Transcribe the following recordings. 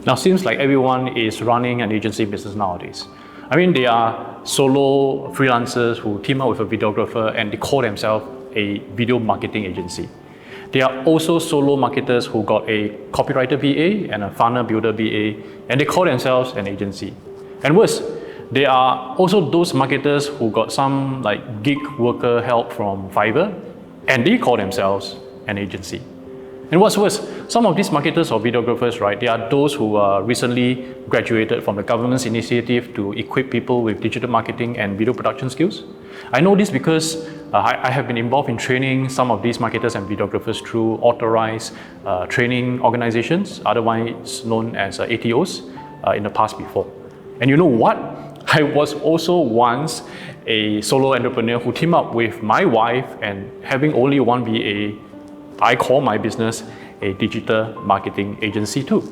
Now, seems like everyone is running an agency business nowadays. I mean, they are solo freelancers who team up with a videographer and they call themselves a video marketing agency. They are also solo marketers who got a copywriter VA and a funnel builder VA, and they call themselves an agency. And worse, there are also those marketers who got some like gig worker help from Fiverr, and they call themselves an agency. And what's worse, some of these marketers or videographers, right, they are those who recently graduated from the government's initiative to equip people with digital marketing and video production skills. I know this because I have been involved in training some of these marketers and videographers through authorized training organizations, otherwise known as ATOs, in the past before. And you know what? I was also once a solo entrepreneur who teamed up with my wife, and having only one VA, I call my business a digital marketing agency too.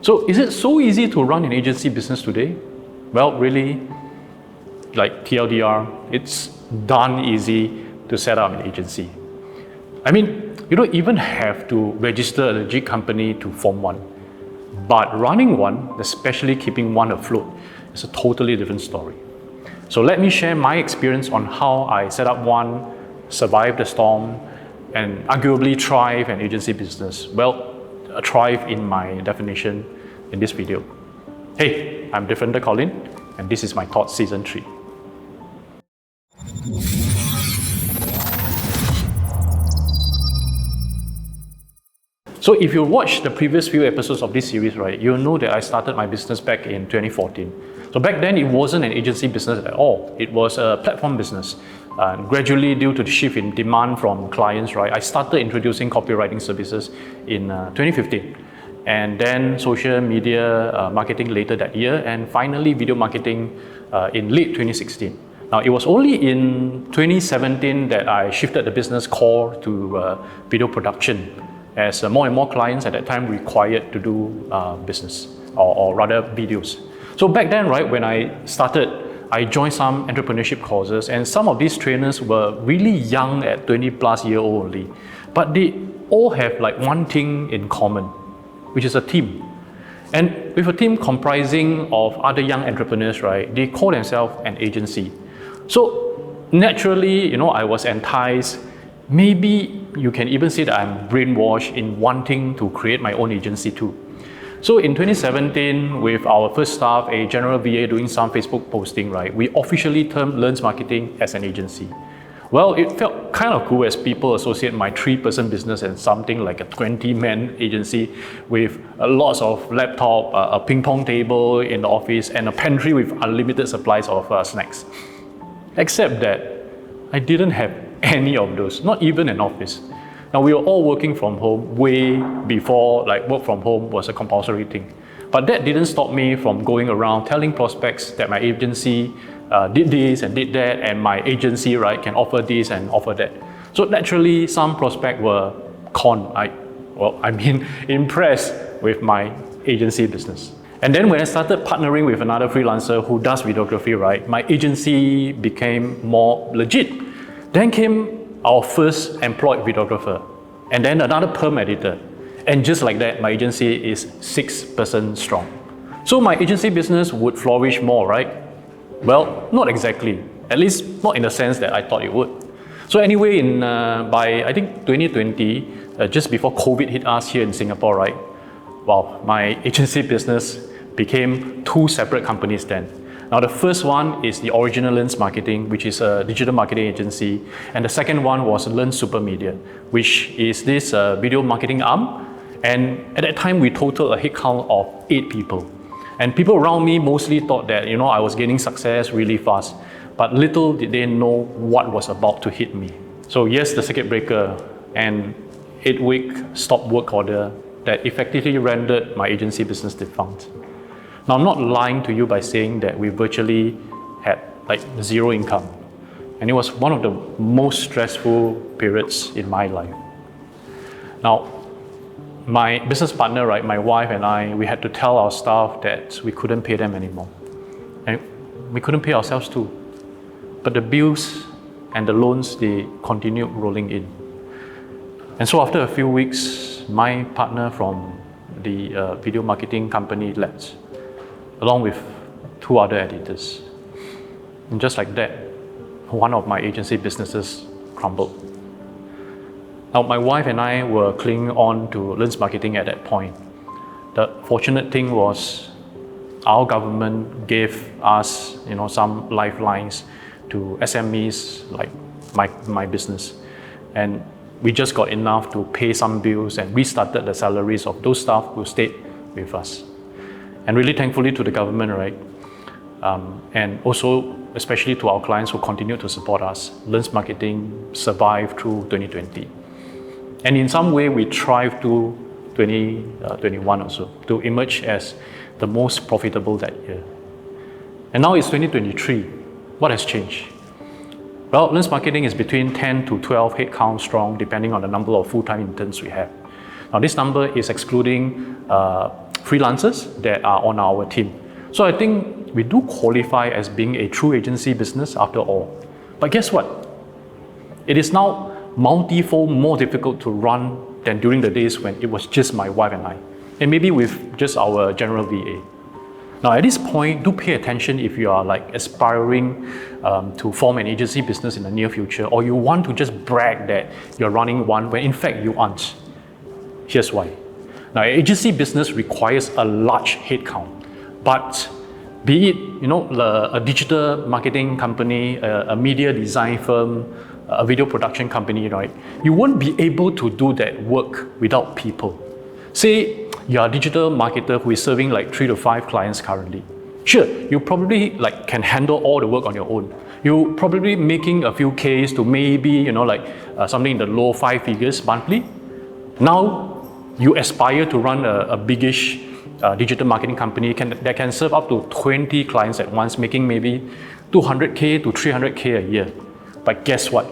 So is it so easy to run an agency business today? Well, really, like TLDR, it's darn easy to set up an agency. I mean, you don't even have to register a legit company to form one. But running one, especially keeping one afloat, is a totally different story. So let me share my experience on how I set up one, survived the storm, and arguably thrive an agency business. Well, thrive in my definition in this video. Hey, I'm Defender Colin, and this is my Thoughts Season 3. So if you watch the previous few episodes of this series, right, you'll know that I started my business back in 2014. So back then, it wasn't an agency business at all. It was a platform business. Gradually, due to the shift in demand from clients, right, I started introducing copywriting services in 2015. And then social media marketing later that year, and finally video marketing in late 2016. Now, it was only in 2017 that I shifted the business core to video production, as more and more clients at that time required to do business, or rather videos. So back then, right, when I started, I joined some entrepreneurship courses, and some of these trainers were really young at 20+ year old only. But they all have like one thing in common, which is a team. And with a team comprising of other young entrepreneurs, right, they call themselves an agency. So naturally, I was enticed. Maybe you can even say that I'm brainwashed in wanting to create my own agency too. So in 2017, with our first staff, a general VA doing some Facebook posting, right, we officially termed Learns Marketing as an agency. Well, it felt kind of cool as people associate my 3-person business and something like a 20-man agency with lots of laptop, a ping pong table in the office, and a pantry with unlimited supplies of snacks. Except that I didn't have any of those, not even an office. Now, we were all working from home way before work from home was a compulsory thing. But that didn't stop me from going around telling prospects that my agency did this and did that, and my agency, right, can offer this and offer that. So naturally, some prospects were impressed with my agency business. And then when I started partnering with another freelancer who does videography, right, my agency became more legit. Then came our first employed videographer, and then another perm editor. And just like that, my agency is 6% strong. So my agency business would flourish more, right? Well, not exactly. At least not in the sense that I thought it would. So anyway, by I think 2020, just before COVID hit us here in Singapore, right? Wow, my agency business became 2 separate companies then. Now, the first one is the original Learns Marketing, which is a digital marketing agency. And the second one was Learns Super Media, which is this video marketing arm. And at that time, we totaled a headcount of 8 people. And people around me mostly thought that, I was gaining success really fast. But little did they know what was about to hit me. So yes, the circuit breaker and 8-week stop work order that effectively rendered my agency business defunct. Now, I'm not lying to you by saying that we virtually had zero income. And it was one of the most stressful periods in my life. Now, my business partner, right, my wife and I, we had to tell our staff that we couldn't pay them anymore. And we couldn't pay ourselves too. But the bills and the loans, they continued rolling in. And so after a few weeks, my partner from the video marketing company Let's, along with 2 other editors. And just like that, one of my agency businesses crumbled. Now, my wife and I were clinging on to Lens Marketing at that point. The fortunate thing was our government gave us, some lifelines to SMEs like my business. And we just got enough to pay some bills and restarted the salaries of those staff who stayed with us. And really thankfully to the government, right? And also especially to our clients who continue to support us, Lens Marketing survived through 2020. And in some way we thrived to 2021 also to emerge as the most profitable that year. And now it's 2023. What has changed? Well, Lens Marketing is between 10 to 12 headcount strong, depending on the number of full-time interns we have. Now, this number is excluding freelancers that are on our team. So I think we do qualify as being a true agency business after all. But guess what? It is now multifold more difficult to run than during the days when it was just my wife and I, and maybe with just our general VA. Now, at this point, do pay attention if you are aspiring to form an agency business in the near future, or you want to just brag that you're running one when in fact you aren't. Here's why. Now, an agency business requires a large headcount, but be it a digital marketing company, a media design firm, a video production company, right? You won't be able to do that work without people. Say you're a digital marketer who is serving 3 to 5 clients currently. Sure, you probably can handle all the work on your own. You're probably making a few Ks to maybe something in the low 5 figures monthly. Now you aspire to run a biggish digital marketing company that can serve up to 20 clients at once, making maybe 200K to 300K a year. But guess what?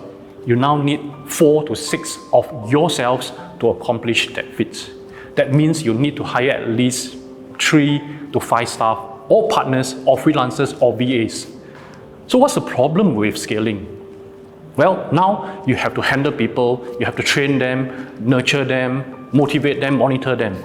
You now need 4 to 6 of yourselves to accomplish that feat. That means you need to hire at least 3 to 5 staff, or partners, or freelancers, or VAs. So what's the problem with scaling? Well, now you have to handle people, you have to train them, nurture them, motivate them, monitor them.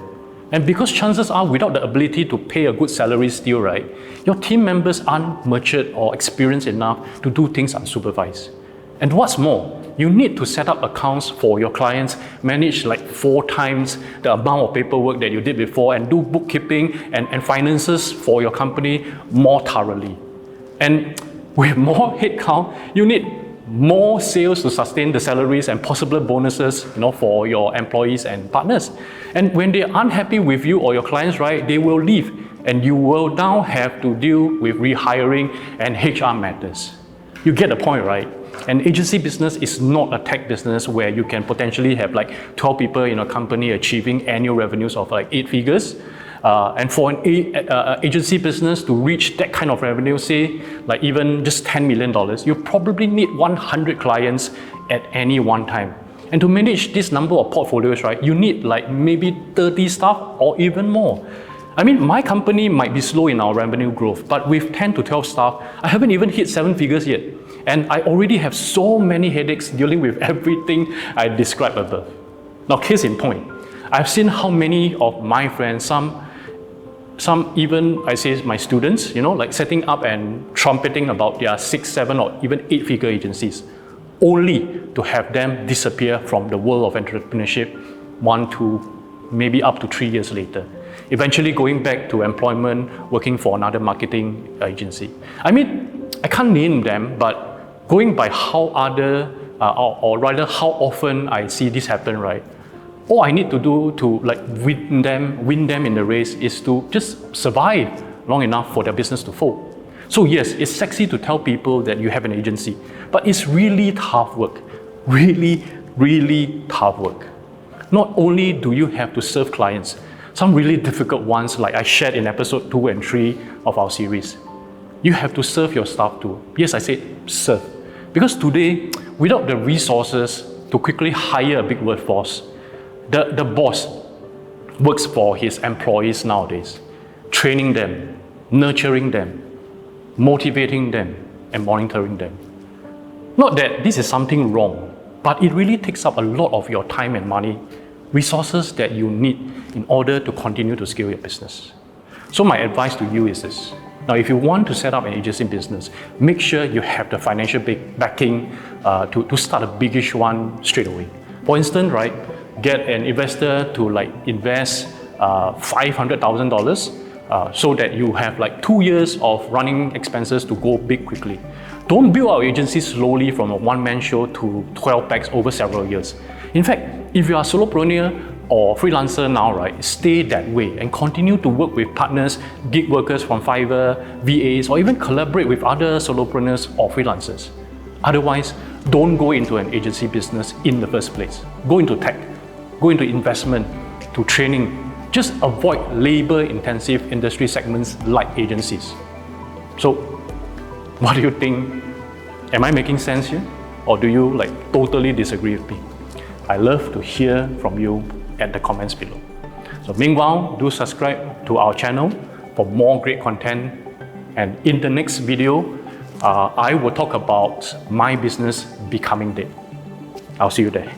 And because chances are, without the ability to pay a good salary still, right, your team members aren't matured or experienced enough to do things unsupervised. And what's more, you need to set up accounts for your clients, manage 4 times the amount of paperwork that you did before, and do bookkeeping and finances for your company more thoroughly. And with more headcount, you need more sales to sustain the salaries and possible bonuses, for your employees and partners. And when they're unhappy with you or your clients, right, they will leave, and you will now have to deal with rehiring and HR matters. You get the point, right? An agency business is not a tech business where you can potentially have 12 people in a company achieving annual revenues of 8 figures. And for an agency business to reach that kind of revenue, say even just $10 million, you probably need 100 clients at any one time. And to manage this number of portfolios, right, you need maybe 30 staff or even more. I mean, my company might be slow in our revenue growth, but with 10 to 12 staff, I haven't even hit 7 figures yet. And I already have so many headaches dealing with everything I described above. Now, case in point, I've seen how many of my friends, some even, I say my students, setting up and trumpeting about their 6, 7, or even 8-figure agencies, only to have them disappear from the world of entrepreneurship 1 to maybe up to 3 years later. Eventually going back to employment, working for another marketing agency. I mean, I can't name them, but going by how or rather how often I see this happen, right? All I need to do to win them in the race is to just survive long enough for their business to fold. So yes, it's sexy to tell people that you have an agency, but it's really tough work. Really, really tough work. Not only do you have to serve clients, some really difficult ones like I shared in episode 2 and 3 of our series. You have to serve your staff too. Yes, I said serve. Because today, without the resources to quickly hire a big workforce, the boss works for his employees nowadays, training them, nurturing them, motivating them, and monitoring them. Not that this is something wrong, but it really takes up a lot of your time and money resources that you need in order to continue to scale your business. So my advice to you is this. Now, if you want to set up an agency business, make sure you have the financial backing to start a biggish one straight away. For instance, right, get an investor to invest $500,000 so that you have 2 years of running expenses to go big quickly. Don't build our agency slowly from a one-man show to 12 packs over several years. In fact, if you are a solopreneur or freelancer now, right, stay that way and continue to work with partners, gig workers from Fiverr, VAs, or even collaborate with other solopreneurs or freelancers. Otherwise, don't go into an agency business in the first place. Go into tech, go into investment, to training. Just avoid labor-intensive industry segments like agencies. So, what do you think? Am I making sense here? Or do you totally disagree with me? I love to hear from you at the comments below. So meanwhile, do subscribe to our channel for more great content. And in the next video, I will talk about my business becoming dead. I'll see you there.